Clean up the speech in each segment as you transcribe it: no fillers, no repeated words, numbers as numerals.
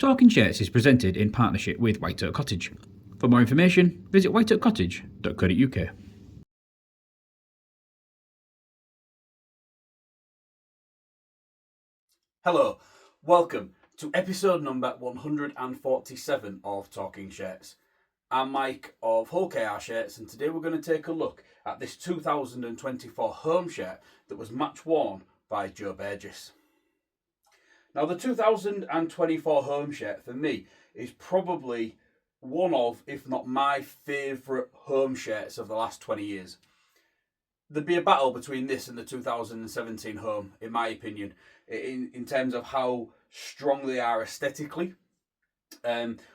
Talking Shirts is presented in partnership with White Oak Cottage. For more information, visit whiteoakcottage.co.uk. Hello, welcome to episode number 147 of Talking Shirts. I'm Mike of Hull KR Shirts, and today we're going to take a look at this 2024 home shirt that was match worn by Joe Burgess. Now, the 2024 home shirt for me is probably one of, if not my favourite home shirts of the last 20 years. There'd be a battle between this and the 2017 home, in my opinion, in terms of how strong they are aesthetically.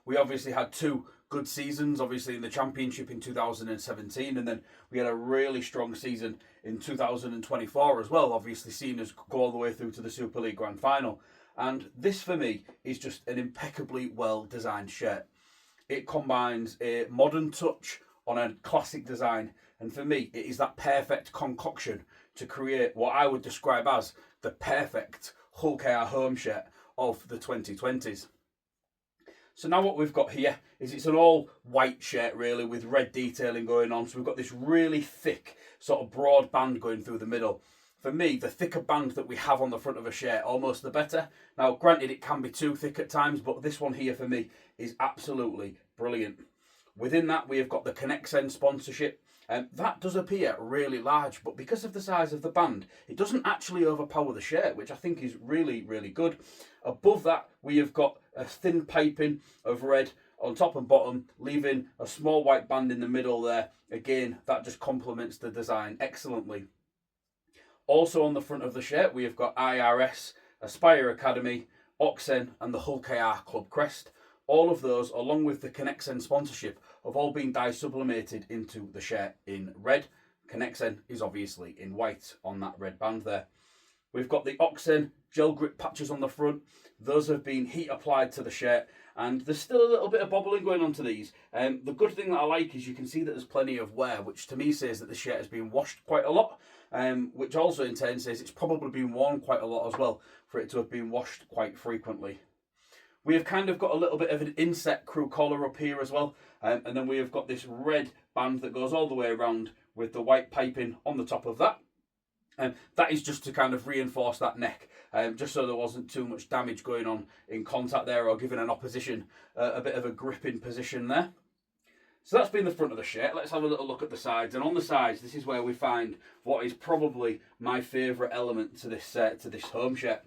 We obviously had two good seasons, obviously in the Championship in 2017, and then we had a really strong season in 2024 as well, obviously seeing us go all the way through to the Super League Grand Final. And this for me is just an impeccably well designed shirt. It combines a modern touch on a classic design, and for me it is that perfect concoction to create what I would describe as the perfect Hull KR home shirt of the 2020s. So now what we've got here is it's an all white shirt really with red detailing going on. So we've got this really thick sort of broad band going through the middle. For me, the thicker band that we have on the front of a shirt, almost the better. Now, granted, it can be too thick at times, but this one here for me is absolutely brilliant. Within that, we have got the Connexen sponsorship. That does appear really large, but because of the size of the band, it doesn't actually overpower the shirt, which I think is really, really good. Above that, we have got a thin piping of red on top and bottom, leaving a small white band in the middle there. Again, that just complements the design excellently. Also on the front of the shirt, we have got IRS, Aspire Academy, Oxen, and the Hull KR Club crest. All of those, along with the Connexen sponsorship, have all been dye sublimated into the shirt in red. Connexen is obviously in white on that red band there. We've got the Oxen gel grip patches on the front. Those have been heat applied to the shirt, and there's still a little bit of bobbling going on to these. The good thing that I like is you can see that there's plenty of wear, which to me says that the shirt has been washed quite a lot, which also in turn says it's probably been worn quite a lot as well for it to have been washed quite frequently. We have kind of got a little bit of an inset crew collar up here as well, and then we have got this red band that goes all the way around with the white piping on the top of that. That is just to kind of reinforce that neck, just so there wasn't too much damage going on in contact there or giving an opposition a bit of a gripping position there. So that's been the front of the shirt. Let's have a little look at the sides. And on the sides, this is where we find what is probably my favourite element to this home shirt.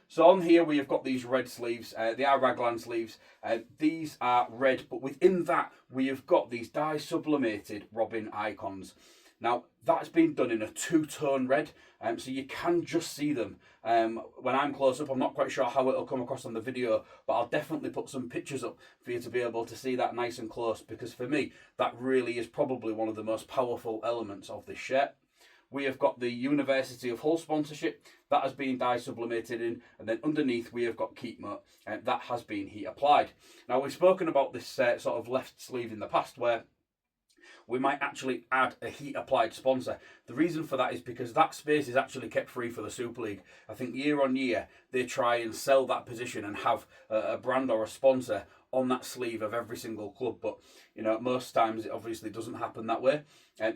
So on here we have got these red sleeves. They are raglan sleeves. These are red, but within that we have got these dye sublimated Robin icons. Now, that's been done in a two-tone red, so you can just see them. When I'm close up, I'm not quite sure how it'll come across on the video, but I'll definitely put some pictures up for you to be able to see that nice and close, because for me, that really is probably one of the most powerful elements of this shirt. We have got the University of Hull sponsorship, that has been dye sublimated in, and then underneath we have got Keepmo, and that has been heat applied. Now, we've spoken about this sort of left sleeve in the past where we might actually add a heat applied sponsor. The reason for that is because that space is actually kept free for the Super League. I think year on year they try and sell that position and have a brand or a sponsor on that sleeve of every single club, but you know, most times it obviously doesn't happen that way.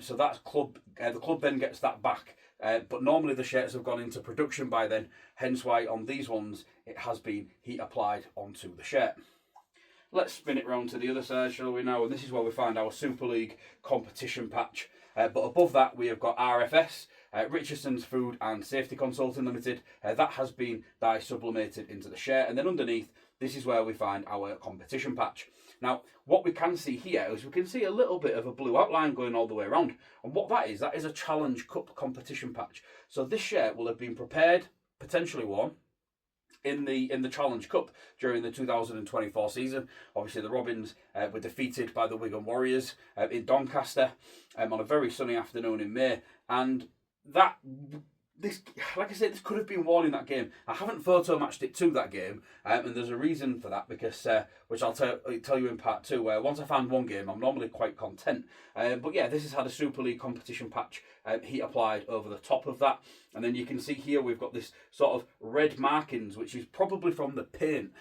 So that's the club then gets that back. But normally the shirts have gone into production by then, hence why on these ones it has been heat applied onto the shirt. Let's spin it round to the other side, shall we now? And this is where we find our Super League competition patch. But above that, we have got RFS, Richardson's Food and Safety Consulting Limited. That has been dye sublimated into the shirt. And then underneath, this is where we find our competition patch. Now, what we can see here is we can see a little bit of a blue outline going all the way around. And what that is a Challenge Cup competition patch. So this shirt will have been prepared, potentially worn, in the Challenge Cup during the 2024 season. Obviously the Robins were defeated by the Wigan Warriors in Doncaster on a very sunny afternoon in May, and this, like I said, this could have been worn in that game. I haven't photo matched it to that game, and there's a reason for that, because which I'll tell you in part two, where once I find one game I'm normally quite content. But yeah, this has had a Super League competition patch heat applied over the top of that. And then you can see here we've got this sort of red markings, which is probably from the paint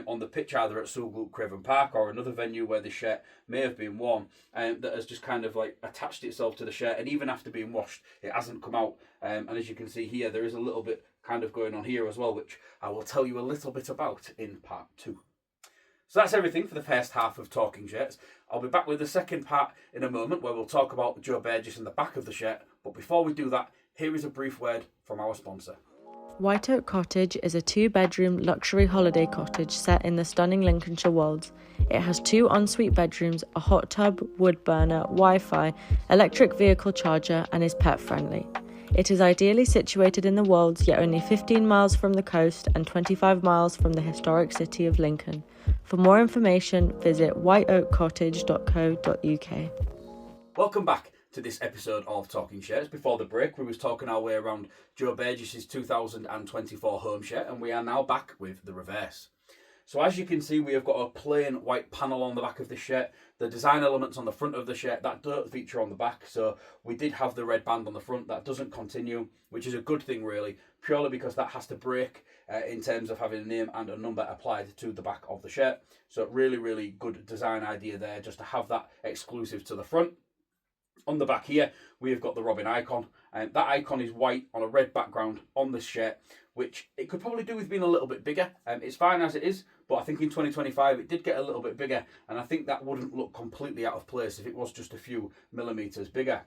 on the pitch either at Southgate Craven Park or another venue where the shirt may have been worn, that has just kind of like attached itself to the shirt, and even after being washed it hasn't come out. And as you can see here, there is a little bit kind of going on here as well, which I will tell you a little bit about in part 2. So that's everything for the first half of Talking Shirts. I'll be back with the second part in a moment where we'll talk about Joe Burgess and the back of the shirt. But before we do that, here is a brief word from our sponsor. White Oak Cottage is a 2-bedroom luxury holiday cottage set in the stunning Lincolnshire Wolds. It has 2 ensuite bedrooms, a hot tub, wood burner, Wi-Fi, electric vehicle charger, and is pet friendly. It is ideally situated in the Wolds, yet only 15 miles from the coast and 25 miles from the historic city of Lincoln. For more information, visit whiteoakcottage.co.uk. Welcome back to this episode of Talking Shirts. Before the break, we was talking our way around Joe Burgess's 2024 home shirt, and we are now back with the reverse. So as you can see, we have got a plain white panel on the back of the shirt. The design elements on the front of the shirt, that don't feature on the back. So we did have the red band on the front. That doesn't continue, which is a good thing really, purely because that has to break in terms of having a name and a number applied to the back of the shirt. So really, really good design idea there, just to have that exclusive to the front. On the back here, we have got the Robin icon, and that icon is white on a red background on this shirt, which it could probably do with being a little bit bigger. It's fine as it is, but I think in 2025 it did get a little bit bigger, and I think that wouldn't look completely out of place if it was just a few millimetres bigger.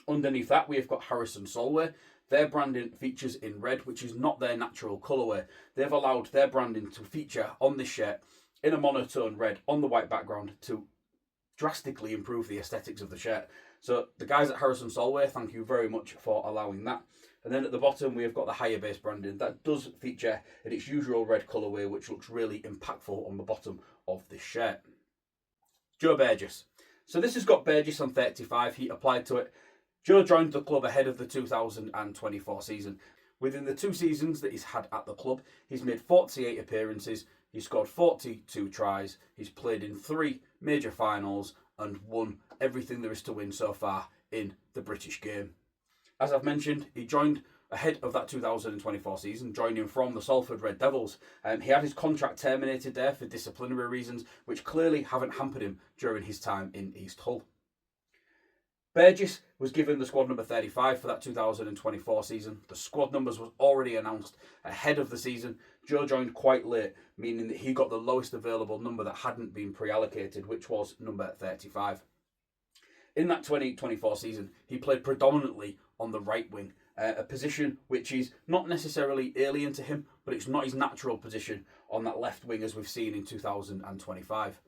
Underneath that, we have got Harrison Solway. Their branding features in red, which is not their natural colourway. They've allowed their branding to feature on this shirt in a monotone red on the white background to drastically improve the aesthetics of the shirt. So the guys at Harrison Solway, thank you very much for allowing that. And then at the bottom we have got the higher base branding that does feature in its usual red colourway, which looks really impactful on the bottom of this shirt. Joe Burgess. So this has got Burgess on 35. He applied to it. Joe joined the club ahead of the 2024 season. Within the 2 seasons that he's had at the club, he's made 48 appearances. He's scored 42 tries. He's played in 3 major finals and won everything there is to win so far in the British game. As I've mentioned, he joined ahead of that 2024 season, joining from the Salford Red Devils. He had his contract terminated there for disciplinary reasons, which clearly haven't hampered him during his time in East Hull. Burgess was given the squad number 35 for that 2024 season. The squad numbers was already announced ahead of the season. Joe joined quite late, meaning that he got the lowest available number that hadn't been pre-allocated, which was number 35. In that 2024 season, he played predominantly on the right wing, a position which is not necessarily alien to him, but it's not his natural position on that left wing as we've seen in 2025.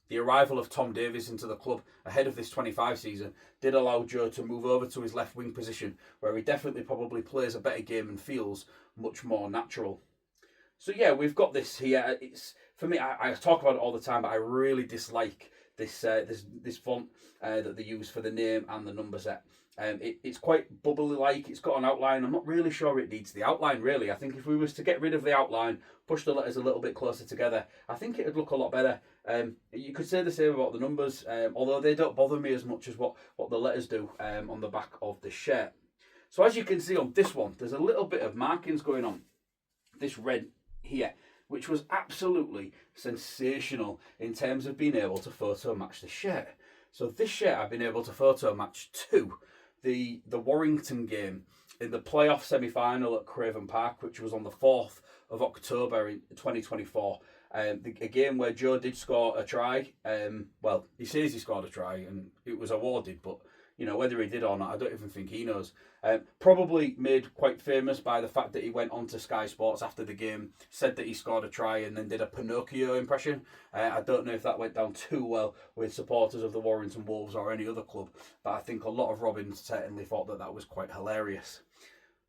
The arrival of Tom Davies into the club ahead of this 25 season did allow Joe to move over to his left wing position, where he definitely probably plays a better game and feels much more natural. So yeah, we've got this here. It's for me, I talk about it all the time, but I really dislike this font that they use for the name and the number set. It's quite bubbly-like. It's got an outline. I'm not really sure it needs the outline, really. I think if we was to get rid of the outline, push the letters a little bit closer together, I think it would look a lot better. You could say the same about the numbers, although they don't bother me as much as what the letters do on the back of the shirt. So as you can see on this one, there's a little bit of markings going on. This red here, which was absolutely sensational in terms of being able to photo match the shirt. So this shirt I've been able to photo match to the Warrington game in the playoff semi-final at Craven Park, which was on the 4th of October in 2024. A game where Joe did score a try. Well, he says he scored a try and it was awarded, but you know, whether he did or not, I don't even think he knows. Probably made quite famous by the fact that he went on to Sky Sports after the game, said that he scored a try and then did a Pinocchio impression. I don't know if that went down too well with supporters of the Warrington Wolves or any other club, but I think a lot of Robins certainly thought that that was quite hilarious.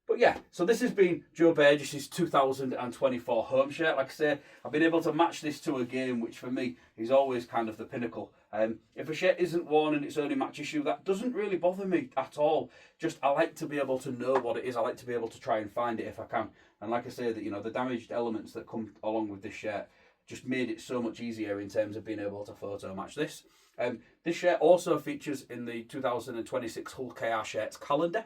But yeah, so this has been Joe Burgess's 2024 home shirt. Like I say, I've been able to match this to a game, which for me is always kind of the pinnacle. If a shirt isn't worn and it's only match issue, that doesn't really bother me at all. Just I like to be able to know what it is. I like to be able to try and find it if I can. And like I say, that, you know, the damaged elements that come along with this shirt just made it so much easier in terms of being able to photo match this. This shirt also features in the 2026 Hull KR Shirts calendar.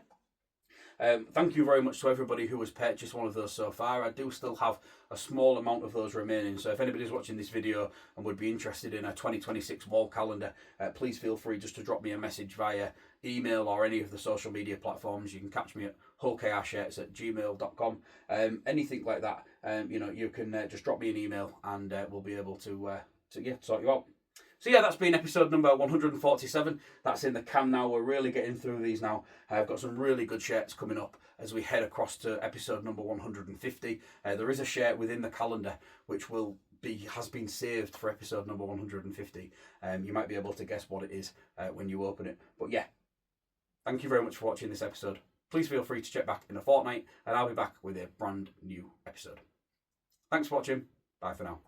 Thank you very much to everybody who has purchased one of those so far. I do still have a small amount of those remaining, so if anybody's watching this video and would be interested in a 2026 wall calendar, please feel free just to drop me a message via email or any of the social media platforms. You can catch me at hullkrshirts@gmail.com. Anything like that, you can just drop me an email and we'll be able to sort you out. So yeah, that's been episode number 147. That's in the can now. We're really getting through these now. I've got some really good shirts coming up as we head across to episode number 150. There is a shirt within the calendar which has been saved for episode number 150. You might be able to guess what it is when you open it. But yeah, thank you very much for watching this episode. Please feel free to check back in a fortnight and I'll be back with a brand new episode. Thanks for watching. Bye for now.